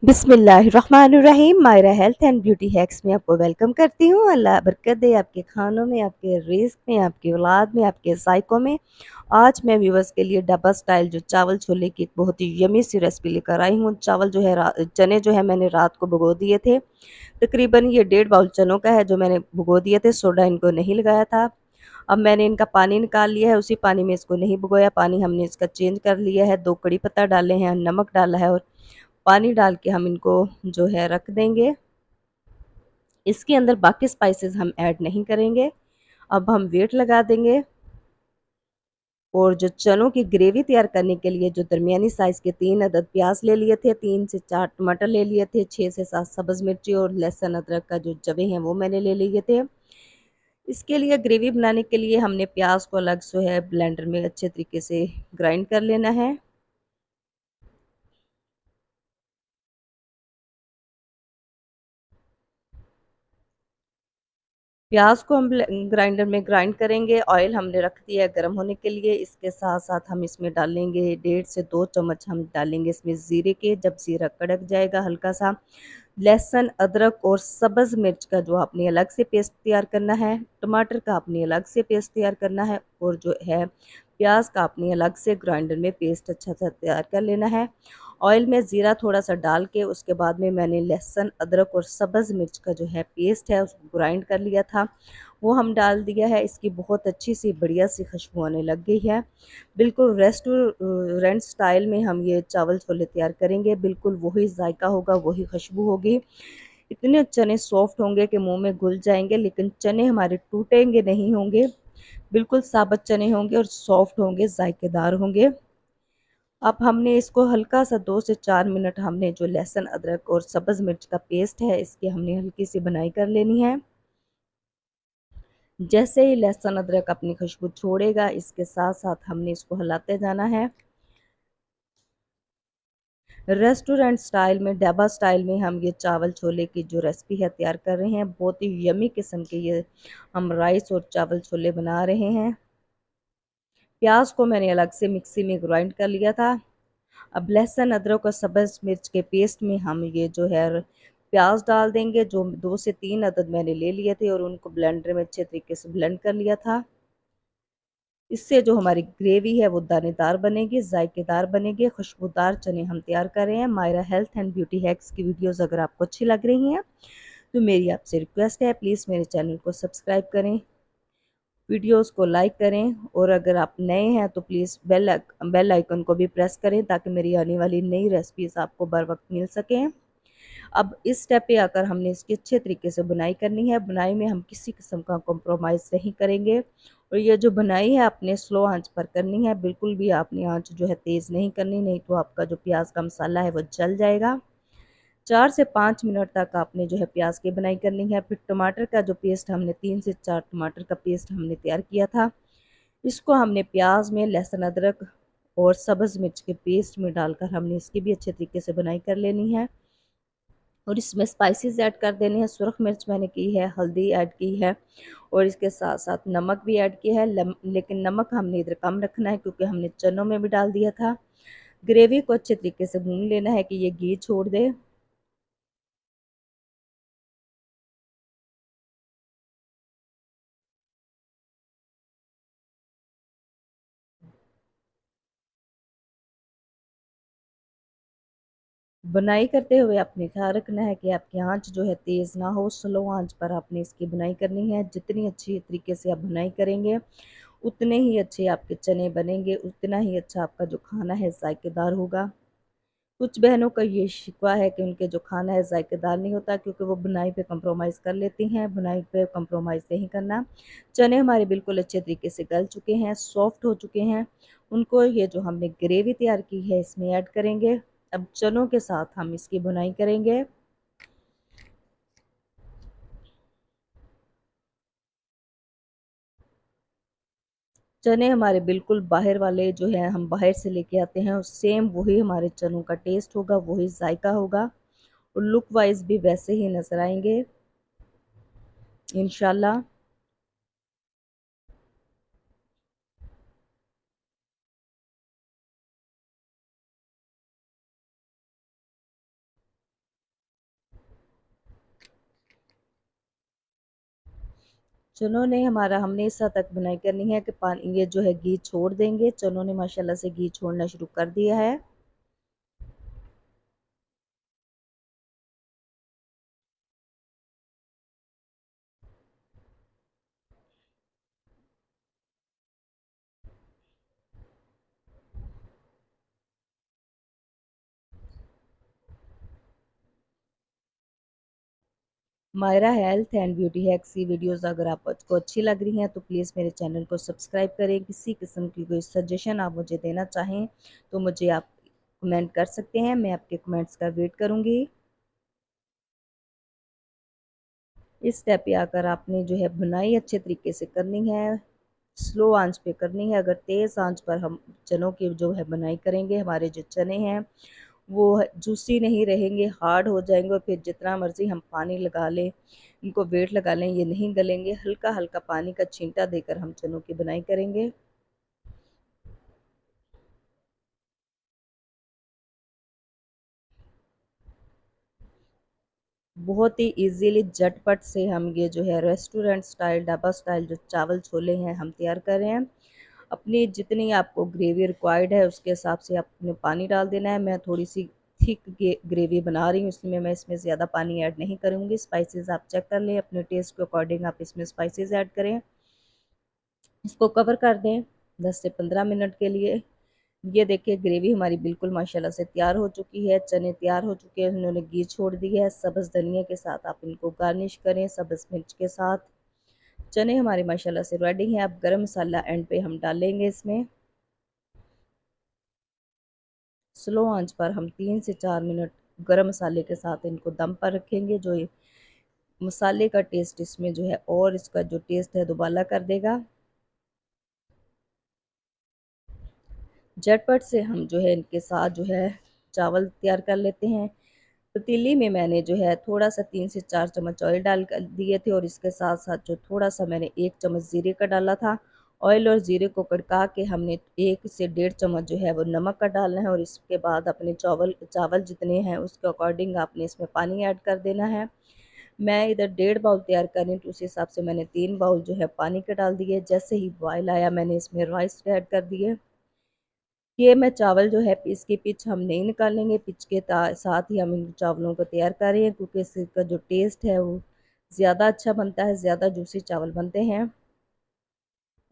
बिस्मिल्लाहिर्रहमानिर्रहीम। Myra health and beauty hacks में आपको वेलकम करती हूँ। अल्लाह बरकत दे आपके खानों में, आपके रिज़्क में, आपकी औलाद में, आपके ज़ायक़ों में। आज मैं व्यूअर्स के लिए डब्बा स्टाइल जो चावल छोले की एक बहुत ही यम्मी सी रेसिपी लेकर आई हूँ। चावल जो है चने जो है मैंने रात को भिगो दिए थे। तकरीबन ये 1.5 बाउल चनों का है जो मैंने भिगो दिए थे, सोडा इनको नहीं लगाया था। अब मैंने इनका पानी निकाल लिया है, उसी पानी में इसको नहीं भिगोया, पानी हमने इसका चेंज कर लिया है। 2 कड़ी पत्ता डाले हैं, नमक डाला है और पानी डाल के हम इनको जो है रख देंगे। इसके अंदर बाकी स्पाइसेस हम ऐड नहीं करेंगे। अब हम वेट लगा देंगे और जो चनों की ग्रेवी तैयार करने के लिए जो दरमियानी साइज़ के 3 अदद प्याज ले लिए थे, 3 से 4 टमाटर ले लिए थे, 6 से 7 सब्ज़ मिर्ची और लहसुन अदरक का जो जवे हैं वो मैंने ले लिए थे। इसके लिए ग्रेवी बनाने के लिए हमने प्याज को अलग जो है ब्लेंडर में अच्छे तरीके से ग्राइंड कर लेना है। प्याज को हम ग्राइंडर में ग्राइंड करेंगे। ऑयल हमने रख दिया है गर्म होने के लिए। इसके साथ साथ हम इसमें डालेंगे 1.5 से 2 चम्मच हम डालेंगे इसमें ज़ीरे के। जब ज़ीरा कड़क जाएगा हल्का सा, लहसुन अदरक और सब्ज़ मिर्च का जो आपने अलग से पेस्ट तैयार करना है, टमाटर का आपने अलग से पेस्ट तैयार करना है और जो है प्याज का आपने अलग से ग्राइंडर में पेस्ट अच्छा सा तैयार कर लेना है। ऑयल में ज़ीरा थोड़ा सा डाल के उसके बाद में मैंने लहसुन अदरक और सब्ज़ मिर्च का जो है पेस्ट है उसको ग्राइंड कर लिया था, वो हम डाल दिया है। इसकी बहुत अच्छी सी बढ़िया सी खुशबू आने लग गई है। बिल्कुल रेस्टोरेंट स्टाइल में हम ये चावल छोले तैयार करेंगे। बिल्कुल वही जायका होगा, वही खुशबू होगी। इतने चने सॉफ्ट होंगे कि मुंह में घुल जाएंगे, लेकिन चने हमारे टूटेंगे नहीं होंगे। बिल्कुल साबुत चने होंगे और सॉफ्ट होंगे, जायकेदार होंगे। अब हमने इसको हल्का सा 2 से 4 मिनट हमने जो लहसुन अदरक और सब्ज़ मिर्च का पेस्ट है इसकी हमने हल्की सी बनाई कर लेनी है। जैसे ही लहसुन अदरक अपनी खुशबू छोड़ेगा, इसके साथ साथ हमने इसको हिलाते जाना है। रेस्टोरेंट स्टाइल में, ढाबा स्टाइल में हम ये चावल छोले की जो रेसिपी है तैयार कर रहे हैं। बहुत ही यमी किस्म के ये हम राइस और चावल छोले बना रहे हैं। प्याज को मैंने अलग से मिक्सी में ग्राइंड कर लिया था। अब लहसुन अदरक और सब्ज़ मिर्च के पेस्ट में हम ये जो है प्याज डाल देंगे, जो 2 से 3 अदद मैंने ले लिए थे और उनको ब्लेंडर में अच्छे तरीके से ब्लेंड कर लिया था। इससे जो हमारी ग्रेवी है वो दानेदार बनेगी, जायकेदार बनेगी, खुशबूदार चने हम तैयार कर रहे हैं। Myra health and beauty hacks की वीडियोस अगर आपको अच्छी लग रही हैं तो मेरी आपसे रिक्वेस्ट है, प्लीज़ मेरे चैनल को सब्सक्राइब करें, वीडियोस को लाइक करें और अगर आप नए हैं तो प्लीज़ बेल आइकन को भी प्रेस करें ताकि मेरी आने वाली नई रेसिपीज़ आपको बर वक्त मिल सकें। अब इस स्टेप पे आकर हमने इसकी अच्छे तरीके से बुनाई करनी है। बुनाई में हम किसी किस्म का कॉम्प्रोमाइज़ नहीं करेंगे और ये जो बुनाई है आपने स्लो आंच पर करनी है। बिल्कुल भी आपने आंच जो है तेज़ नहीं करनी, नहीं तो आपका जो प्याज का मसाला है वो जल जाएगा। 4 से 5 मिनट तक आपने जो है प्याज की बुनाई करनी है। फिर टमाटर का जो पेस्ट हमने 3 से 4 टमाटर का पेस्ट हमने तैयार किया था, इसको हमने प्याज में लहसुन अदरक और सब्ज़ मिर्च के पेस्ट में डालकर हमने इसकी भी अच्छे तरीके से बुनाई कर लेनी है। और इसमें स्पाइसेस ऐड कर देने हैं। सुरख मिर्च मैंने की है, हल्दी ऐड की है और इसके साथ साथ नमक भी ऐड किया है। लेकिन नमक हमने इधर कम रखना है क्योंकि हमने चनों में भी डाल दिया था। ग्रेवी को अच्छे तरीके से भून लेना है कि ये घी छोड़ दे। बुनाई करते हुए आपने ख्याल रखना है कि आपकी आंच जो है तेज़ ना हो, स्लो आंच पर आपने इसकी बुनाई करनी है। जितनी अच्छी तरीके से आप बुनाई करेंगे उतने ही अच्छे आपके चने बनेंगे, उतना ही अच्छा आपका जो खाना है जायकेदार होगा। कुछ बहनों का ये शिकवा है कि उनके जो खाना है जायकेदार नहीं होता क्योंकि वो बुनाई पे कंप्रोमाइज़ कर लेती हैं। बुनाई पे कंप्रोमाइज़ नहीं करना। चने हमारे बिल्कुल अच्छे तरीके से गल चुके हैं, सॉफ्ट हो चुके हैं। उनको ये जो हमने ग्रेवी तैयार की है इसमें ऐड करेंगे। अब चनों के साथ हम इसकी बुनाई करेंगे। चने हमारे बिल्कुल बाहर वाले जो हैं हम बाहर से लेके आते हैं और सेम वही हमारे चनों का टेस्ट होगा, वही जायका होगा और लुक वाइज भी वैसे ही नज़र आएंगे इंशाल्लाह। चनों ने हमारा हमने इस हद तक बुनाई करनी है कि पानी ये जो है घी छोड़ देंगे। चनों ने माशाल्लाह से घी छोड़ना शुरू कर दिया है। Myra health and beauty hacks की वीडियोस अगर आपको अच्छी लग रही हैं तो प्लीज़ मेरे चैनल को सब्सक्राइब करें। किसी किस्म की कोई सजेशन आप मुझे देना चाहें तो मुझे आप कमेंट कर सकते हैं, मैं आपके कमेंट्स का वेट करूंगी। इस स्टेप पे आकर आपने जो है बुनाई अच्छे तरीके से करनी है, स्लो आंच पे करनी है। अगर तेज़ आंच पर हम चनों की जो है बुनाई करेंगे, हमारे जो चने हैं वो जूसी नहीं रहेंगे, हार्ड हो जाएंगे, और फिर जितना मर्ज़ी हम पानी लगा लें, इनको वेट लगा लें, ये नहीं गलेंगे। हल्का हल्का पानी का छींटा देकर हम चनों की बुनाई करेंगे। बहुत ही इजीली झटपट से हम ये जो है रेस्टोरेंट स्टाइल ढाबा स्टाइल जो चावल छोले हैं हम तैयार कर रहे हैं। अपनी जितनी आपको ग्रेवी रिक्वायर्ड है उसके हिसाब से आपने पानी डाल देना है। मैं थोड़ी सी थिक ग्रेवी बना रही हूँ, इसलिए मैं इसमें ज़्यादा पानी ऐड नहीं करूँगी। स्पाइसेस आप चेक कर लें, अपने टेस्ट के अकॉर्डिंग आप इसमें स्पाइसेस ऐड करें। इसको कवर कर दें 10 से 15 मिनट के लिए। ये देखिए ग्रेवी हमारी बिल्कुल माशाल्लाह से तैयार हो चुकी है, चने तैयार हो चुके हैं, उन्होंने घी छोड़ दी है। सब्ज़ धनिया के साथ आप इनको गार्निश करें, सब्ज़ मिर्च के साथ। चने हमारे माशाल्लाह से रेडी हैं। अब गरम मसाला एंड पे हम डालेंगे इसमें। स्लो आंच पर हम 3 से 4 मिनट गरम मसाले के साथ इनको दम पर रखेंगे। जो ये मसाले का टेस्ट इसमें जो है और इसका जो टेस्ट है दोबाला कर देगा। झटपट से हम जो है इनके साथ जो है चावल तैयार कर लेते हैं। पतीली में मैंने जो है थोड़ा सा 3 से 4 चम्मच ऑयल डाल कर दिए थे, और इसके साथ साथ जो थोड़ा सा मैंने 1 चम्मच ज़ीरे का डाला था। ऑयल और ज़ीरे को कड़का के हमने 1 से 1.5 चम्मच जो है वो नमक का डालना है, और इसके बाद अपने चावल चावल जितने हैं उसके अकॉर्डिंग आपने इसमें पानी ऐड कर देना है। मैं इधर 1.5 बाउल तैयार कर रही हूँ, तो उस हिसाब से मैंने 3 बाउल जो है पानी के डाल दिए। जैसे ही बॉयल आया मैंने इसमें राइस ऐड कर दिए। ये मैं चावल जो है इसकी पिच हम नहीं निकालेंगे, पिच के साथ ही हम इन चावलों को तैयार कर रहे हैं, क्योंकि इसका जो टेस्ट है वो ज़्यादा अच्छा बनता है, ज़्यादा जूसी चावल बनते हैं।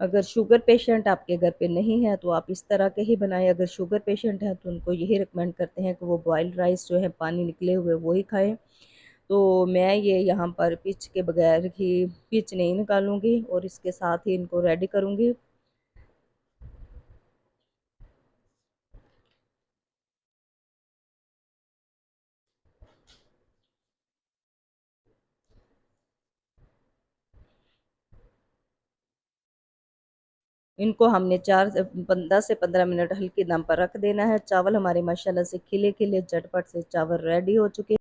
अगर शुगर पेशेंट आपके घर पे नहीं है तो आप इस तरह के ही बनाएं। अगर शुगर पेशेंट है तो उनको यही रिकमेंड करते हैं कि वो बॉइल्ड राइस जो है पानी निकले हुए वो ही खाएं। तो मैं ये यहाँ पर पिच के बगैर ही पिच नहीं निकालूंगी और इसके साथ ही इनको रेडी करूँगी। इनको हमने 10 से 15 मिनट हल्की दम पर रख देना है। चावल हमारे माशाल्लाह से खिले खिले झटपट से चावल रेडी हो चुके हैं।